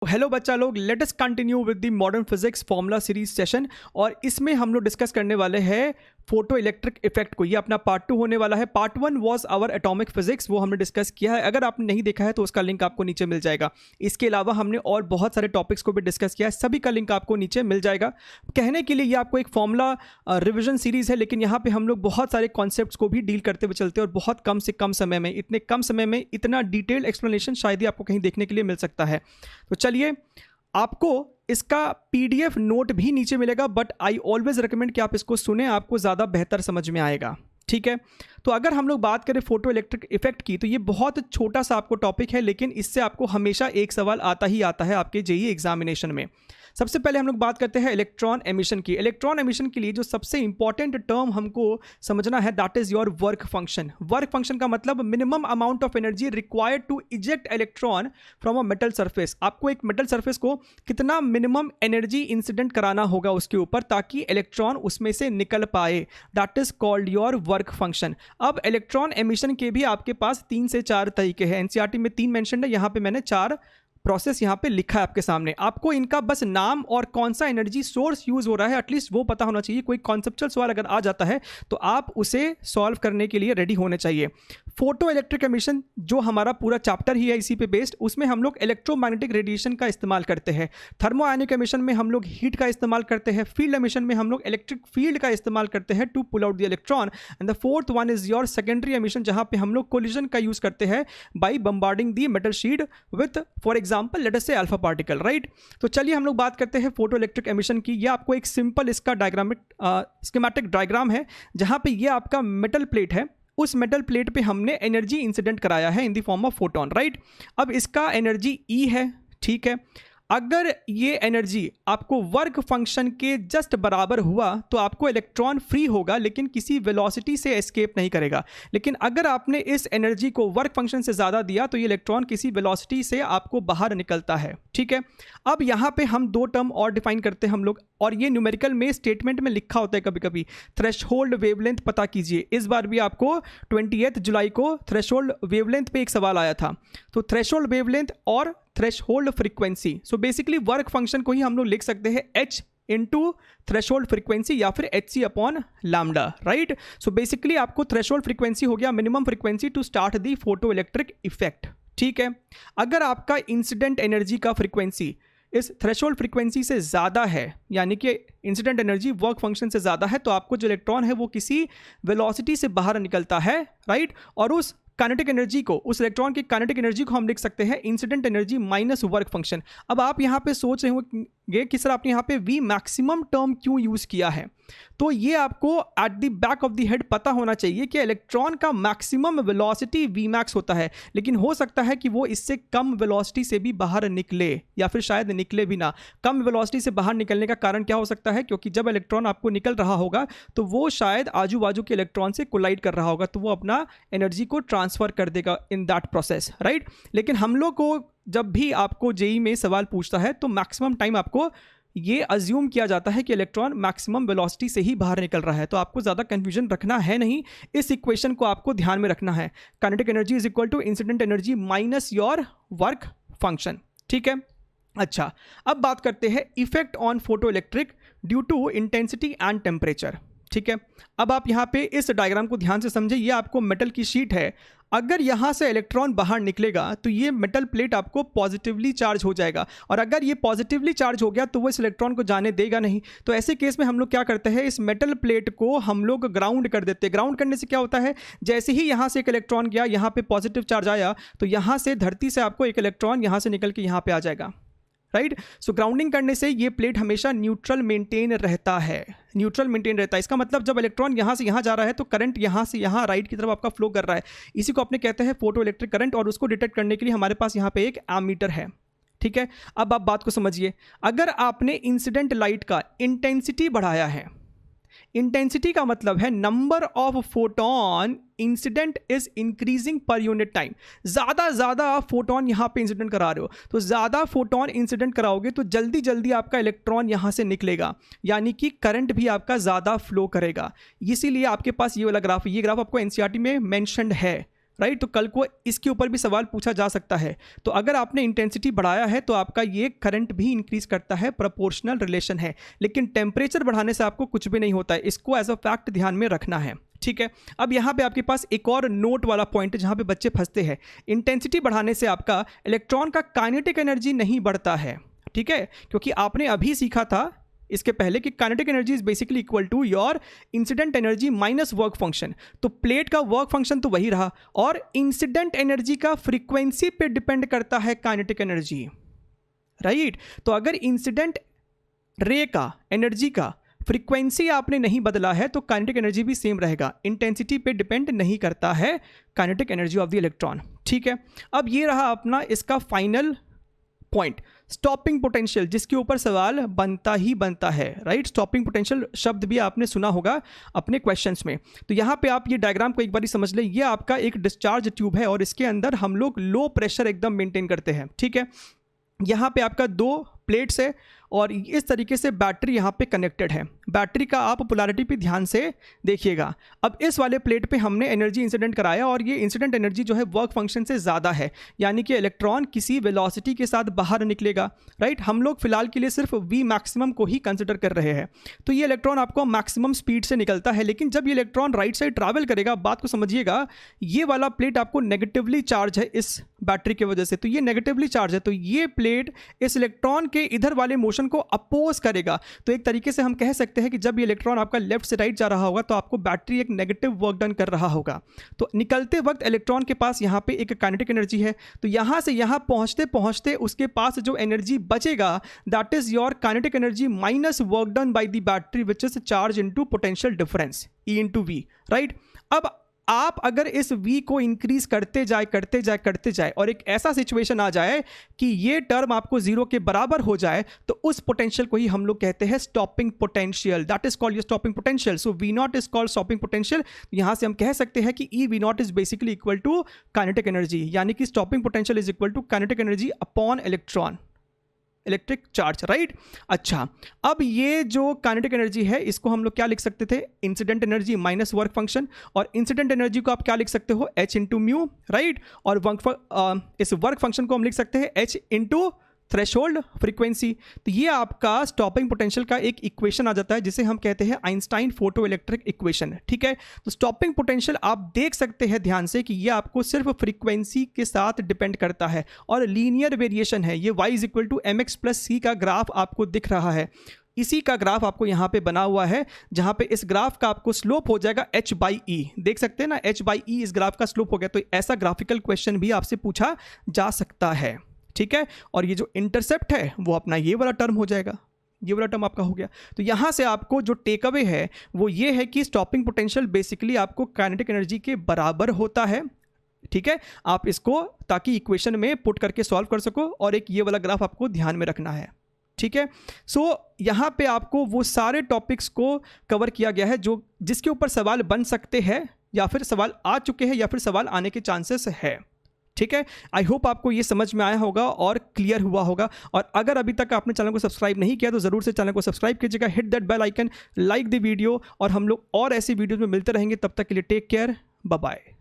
Hello बच्चा लोग, let us continue with the modern physics formula series session. और इसमें हम लोग डिस्कस करने वाले हैं फोटो इलेक्ट्रिक इफेक्ट को। ये अपना पार्ट 2 होने वाला है। Part 1 was our atomic physics, वो हमने डिस्कस किया है। अगर आपने नहीं देखा है तो उसका लिंक आपको नीचे मिल जाएगा। इसके अलावा हमने और बहुत सारे टॉपिक्स को भी डिस्कस किया है, सभी का लिंक आपको नीचे मिल जाएगा। कहने के लिए ये आपको एक फॉर्मूला रिविजन सीरीज है, लेकिन यहाँ पे हम लोग बहुत सारे कॉन्सेप्ट्स को भी डील करते हुए चलते हैं और बहुत कम से कम समय में, इतने कम समय में इतना डिटेल्ड एक्सप्लेनेशन शायद ही आपको कहीं देखने के लिए मिल सकता है। तो चलिए, आपको इसका पीडीएफ नोट भी नीचे मिलेगा, बट आई ऑलवेज रिकमेंड कि आप इसको सुने, आपको ज़्यादा बेहतर समझ में आएगा। ठीक है, तो अगर हम लोग बात करें फोटो इलेक्ट्रिक इफेक्ट की, तो ये बहुत छोटा सा आपको टॉपिक है, लेकिन इससे आपको हमेशा एक सवाल आता ही आता है आपके जेईई एग्जामिनेशन में। सबसे पहले हम लोग बात करते हैं इलेक्ट्रॉन एमिशन की। इलेक्ट्रॉन एमिशन के लिए जो सबसे इंपॉर्टेंट टर्म हमको समझना है, that is your work function. Work function का मतलब minimum amount of energy required to eject electron from a metal surface. आपको एक मेटल सरफेस को कितना मिनिमम एनर्जी इंसिडेंट कराना होगा उसके ऊपर, ताकि इलेक्ट्रॉन उसमें से निकल पाए, that is called your work function. अब इलेक्ट्रॉन एमिशन के भी आपके पास 3 से 4 तरीके हैं। एनसीईआरटी में 3 मेंशन है, यहाँ पे मैंने 4 प्रोसेस यहाँ पे लिखा है आपके सामने। आपको इनका बस नाम और कौन सा एनर्जी सोर्स यूज हो रहा है एटलीस्ट वो पता होना चाहिए। कोई कॉन्सेप्चुअल सवाल अगर आ जाता है तो आप उसे सॉल्व करने के लिए रेडी होने चाहिए। फोटो इलेक्ट्रिक एमिशन जो हमारा पूरा चैप्टर ही है इसी पे बेस्ड, उसमें हम लोग इलेक्ट्रोमैग्नेटिक रेडिएशन का इस्तेमाल करते हैं। थर्मो आयनिक एमिशन में हम लोग हीट का इस्तेमाल करते हैं। फील्ड एमिशन में हम लोग इलेक्ट्रिक फील्ड का इस्तेमाल करते हैं to pull out the electron. And the fourth one is your secondary emission, जहां पे हम लोग कोलिजन का यूज करते हैं by bombarding the metal sheet with for example let us say alpha particle, right. तो चलिए हम लोग बात करते हैं फोटो इलेक्ट्रिक एमिशन की। ये आपको एक सिंपल इसका स्कीमेटिक डायग्राम है, जहां पे ये आपका मेटल प्लेट है। उस मेटल प्लेट पे हमने एनर्जी इंसिडेंट कराया है in the form of photon, right. अब इसका एनर्जी ई है, ठीक है। अगर ये एनर्जी आपको वर्क फंक्शन के जस्ट बराबर हुआ तो आपको इलेक्ट्रॉन फ्री होगा, लेकिन किसी वेलोसिटी से एस्केप नहीं करेगा। लेकिन अगर आपने इस एनर्जी को वर्क फंक्शन से ज़्यादा दिया तो ये इलेक्ट्रॉन किसी वेलोसिटी से आपको बाहर निकलता है, ठीक है। अब यहाँ पे हम 2 टर्म और डिफाइन करते हैं हम लोग, और ये न्यूमेरिकल में स्टेटमेंट में लिखा होता है कभी कभी। थ्रेशोल्ड वेवलेंथ पता कीजिए। इस बार भी आपको 28 जुलाई को थ्रेशोल्ड वेवलेंथ पे एक सवाल आया था। तो थ्रेशोल्ड वेवलेंथ और threshold frequency, so basically work function को ही हम लोग लिख सकते हैं h इंटू थ्रेशोल्ड फ्रीक्वेंसी या फिर hc upon lambda, right. So basically आपको थ्रेशोल्ड फ्रीक्वेंसी हो गया minimum frequency to start the photoelectric effect, ठीक है। अगर आपका इंसिडेंट एनर्जी का फ्रीक्वेंसी इस थ्रेशोल्ड फ्रीक्वेंसी से ज़्यादा है, यानी कि इंसिडेंट एनर्जी वर्क फंक्शन से ज़्यादा है, तो आपको जो इलेक्ट्रॉन है वो किसी वेलोसिटी से बाहर निकलता है, राइट। और उस काइनेटिक एनर्जी को, उस इलेक्ट्रॉन की काइनेटिक एनर्जी को हम लिख सकते हैं incident energy minus work function. अब आप यहाँ पे सोच रहे होंगे कि सर आपने यहाँ पे वी मैक्सिमम टर्म क्यों यूज़ किया है। तो ये आपको at the back of the head पता होना चाहिए कि इलेक्ट्रॉन का मैक्सिमम वेलोसिटी वी मैक्स होता है, लेकिन हो सकता है कि वो इससे कम वेलोसिटी से भी बाहर निकले, या फिर शायद निकले भी ना। कम वेलोसिटी से बाहर निकलने का कारण क्या हो सकता है, क्योंकि जब इलेक्ट्रॉन आपको निकल रहा होगा तो वो शायद आजू बाजू के इलेक्ट्रॉन से कोलाइड कर रहा होगा, तो वो अपना एनर्जी को ट्रांसफर कर देगा इन दैट प्रोसेस, राइट। लेकिन हम लोग को जब भी आपको जेईई में सवाल पूछता है तो मैक्सिमम टाइम आपको ये अज्यूम किया जाता है कि इलेक्ट्रॉन मैक्सिमम वेलोसिटी से ही बाहर निकल रहा है। तो आपको ज़्यादा कंफ्यूजन रखना है नहीं, इस इक्वेशन को आपको ध्यान में रखना है। Kinetic energy is equal to incident energy minus your work function, ठीक है। अच्छा, अब बात करते हैं effect on photoelectric due to intensity and temperature, ठीक है। अब आप यहाँ पे इस डायग्राम को ध्यान से समझे। ये आपको मेटल की शीट है। अगर यहाँ से इलेक्ट्रॉन बाहर निकलेगा तो ये मेटल प्लेट आपको पॉजिटिवली चार्ज हो जाएगा, और अगर ये पॉजिटिवली चार्ज हो गया तो वो इस इलेक्ट्रॉन को जाने देगा नहीं। तो ऐसे केस में हम लोग क्या करते हैं, इस मेटल प्लेट को हम लोग ग्राउंड कर देते हैं। ग्राउंड करने से क्या होता है, जैसे ही यहाँ से एक इलेक्ट्रॉन गया, यहाँ पे पॉजिटिव चार्ज आया, तो यहाँ से धरती से आपको एक इलेक्ट्रॉन यहाँ से निकल के यहाँ पे आ जाएगा, राइट। सो ग्राउंडिंग करने से ये प्लेट हमेशा न्यूट्रल मेंटेन रहता है, न्यूट्रल मेंटेन रहता है। इसका मतलब जब इलेक्ट्रॉन यहाँ से यहाँ जा रहा है तो करंट यहाँ से यहाँ राइट की तरफ आपका फ्लो कर रहा है। इसी को अपने कहते हैं फोटो इलेक्ट्रिक करंट, और उसको डिटेक्ट करने के लिए हमारे पास यहाँ पे एक एमीटर है, ठीक है। अब आप बात को समझिए। अगर आपने इंसिडेंट लाइट का इंटेंसिटी बढ़ाया है, इंटेंसिटी का मतलब है number of photon incident is increasing per unit time. ज़्यादा आप फोटोन यहाँ पे इंसिडेंट करा रहे हो, तो ज़्यादा फोटोन इंसिडेंट कराओगे तो जल्दी जल्दी आपका इलेक्ट्रॉन यहाँ से निकलेगा, यानी कि करंट भी आपका ज़्यादा फ्लो करेगा। इसीलिए आपके पास ये वाला ग्राफ, ये ग्राफ आपको एनसीईआरटी में मेंशन्ड है, राइट। तो कल को इसके ऊपर भी सवाल पूछा जा सकता है। तो अगर आपने इंटेंसिटी बढ़ाया है तो आपका ये करंट भी इंक्रीज करता है, प्रोपोर्शनल रिलेशन है। लेकिन टेम्परेचर बढ़ाने से आपको कुछ भी नहीं होता है, इसको एज अ फैक्ट ध्यान में रखना है, ठीक है। अब यहाँ पे आपके पास एक और नोट वाला पॉइंट है जहाँ पे बच्चे फंसते हैं। इंटेंसिटी बढ़ाने से आपका इलेक्ट्रॉन का काइनेटिक एनर्जी नहीं बढ़ता है, ठीक है, क्योंकि आपने अभी सीखा था इसके पहले कि kinetic energy is basically equal to your incident energy minus work function. तो प्लेट का वर्क फंक्शन तो वही रहा, और इंसिडेंट एनर्जी का फ्रीक्वेंसी पे डिपेंड करता है काइनेटिक एनर्जी, राइट। तो अगर इंसिडेंट रे का एनर्जी का फ्रीक्वेंसी आपने नहीं बदला है तो काइनेटिक एनर्जी भी सेम रहेगा, इंटेंसिटी पे डिपेंड नहीं करता है kinetic energy of the electron, ठीक है। अब ये रहा अपना इसका फाइनल पॉइंट, स्टॉपिंग पोटेंशियल, जिसके ऊपर सवाल बनता ही बनता है, राइट। स्टॉपिंग पोटेंशियल शब्द भी आपने सुना होगा अपने क्वेश्चंस में। तो यहाँ पे आप ये डायग्राम को एक बार समझ लें, ये आपका एक डिस्चार्ज ट्यूब है और इसके अंदर हम लोग लो प्रेशर एकदम मेंटेन करते हैं, ठीक है। यहाँ पे आपका 2 प्लेट्स है और इस तरीके से बैटरी यहाँ पे कनेक्टेड है। बैटरी का आप पोलैरिटी पे ध्यान से देखिएगा। अब इस वाले प्लेट पे हमने एनर्जी इंसिडेंट कराया और ये इंसिडेंट एनर्जी जो है वर्क फंक्शन से ज़्यादा है, यानी कि इलेक्ट्रॉन किसी वेलोसिटी के साथ बाहर निकलेगा, राइट। हम लोग फिलहाल के लिए सिर्फ वी मैक्सिमम को ही कंसिडर कर रहे हैं। तो ये इलेक्ट्रॉन आपको मैक्सिमम स्पीड से निकलता है, लेकिन जब ये इलेक्ट्रॉन राइट साइड ट्रैवल करेगा, बात को समझिएगा, ये वाला प्लेट आपको नेगेटिवली चार्ज है इस बैटरी की वजह से, तो ये नेगेटिवली चार्ज है, तो ये प्लेट इस इलेक्ट्रॉन के इधर वाले मोशन को अपोज करेगा। तो एक तरीके से हम कह सकते हैं कि जब ये इलेक्ट्रॉन आपका लेफ्ट से राइट जा रहा होगा तो आपको बैटरी एक नेगेटिव वर्क डन कर रहा होगा। तो निकलते वक्त इलेक्ट्रॉन के पास यहाँ पे एक काइनेटिक एनर्जी है, तो यहाँ से यहाँ पहुँचते पहुँचते उसके पास जो एनर्जी बचेगा that is your kinetic energy minus work done by the battery which is charge into potential difference E into V, right. अब आप अगर इस V को इंक्रीज करते जाए और एक ऐसा सिचुएशन आ जाए कि ये टर्म आपको 0 के बराबर हो जाए, तो उस पोटेंशियल को ही हम लोग कहते हैं stopping potential, that is called your stopping potential. So V0 is called stopping potential. यहां से हम कह सकते हैं कि E V0 is basically equal to kinetic energy, यानी कि stopping potential is equal to kinetic energy upon electron, electric charge, right. अच्छा, अब ये जो काइनेटिक एनर्जी है इसको हम लोग क्या लिख सकते थे, incident energy minus work function, और इंसिडेंट एनर्जी को आप क्या लिख सकते हो, H इंटू म्यू, राइट। और इस वर्क फंक्शन को हम लिख सकते हैं H इंटू थ्रेशोल्ड फ्रीक्वेंसी। तो ये आपका स्टॉपिंग पोटेंशियल का एक इक्वेशन आ जाता है जिसे हम कहते हैं आइंस्टाइन फोटो इलेक्ट्रिक इक्वेशन, ठीक है। तो स्टॉपिंग पोटेंशियल आप देख सकते हैं ध्यान से कि ये आपको सिर्फ फ्रीक्वेंसी के साथ डिपेंड करता है और लीनियर वेरिएशन है। ये y is equal to mx plus c का ग्राफ आपको दिख रहा है, इसी का ग्राफ आपको यहाँ पे बना हुआ है, जहाँ पे इस ग्राफ का आपको स्लोप हो जाएगा h/e, देख सकते हैं ना, h/e इस ग्राफ का स्लोप हो गया। तो ऐसा ग्राफिकल क्वेश्चन भी आपसे पूछा जा सकता है, ठीक है। और ये जो इंटरसेप्ट है वो अपना ये वाला टर्म हो जाएगा, ये वाला टर्म आपका हो गया। तो यहाँ से आपको जो टेक अवे है वो ये है कि स्टॉपिंग पोटेंशियल बेसिकली आपको काइनेटिक एनर्जी के बराबर होता है, ठीक है। आप इसको ताकि इक्वेशन में पुट करके सॉल्व कर सको, और एक ये वाला ग्राफ आपको ध्यान में रखना है, ठीक है। सो यहाँ पे आपको वो सारे टॉपिक्स को कवर किया गया है जो जिसके ऊपर सवाल बन सकते हैं, या फिर सवाल आ चुके हैं, या फिर सवाल आने के चांसेस है, ठीक है। आई होप आपको ये समझ में आया होगा और क्लियर हुआ होगा। और अगर अभी तक आपने चैनल को सब्सक्राइब नहीं किया तो ज़रूर से चैनल को सब्सक्राइब कीजिएगा, hit that bell icon, like the video, और हम लोग और ऐसी वीडियोज़ में मिलते रहेंगे। तब तक के लिए टेक केयर, बाय बाय।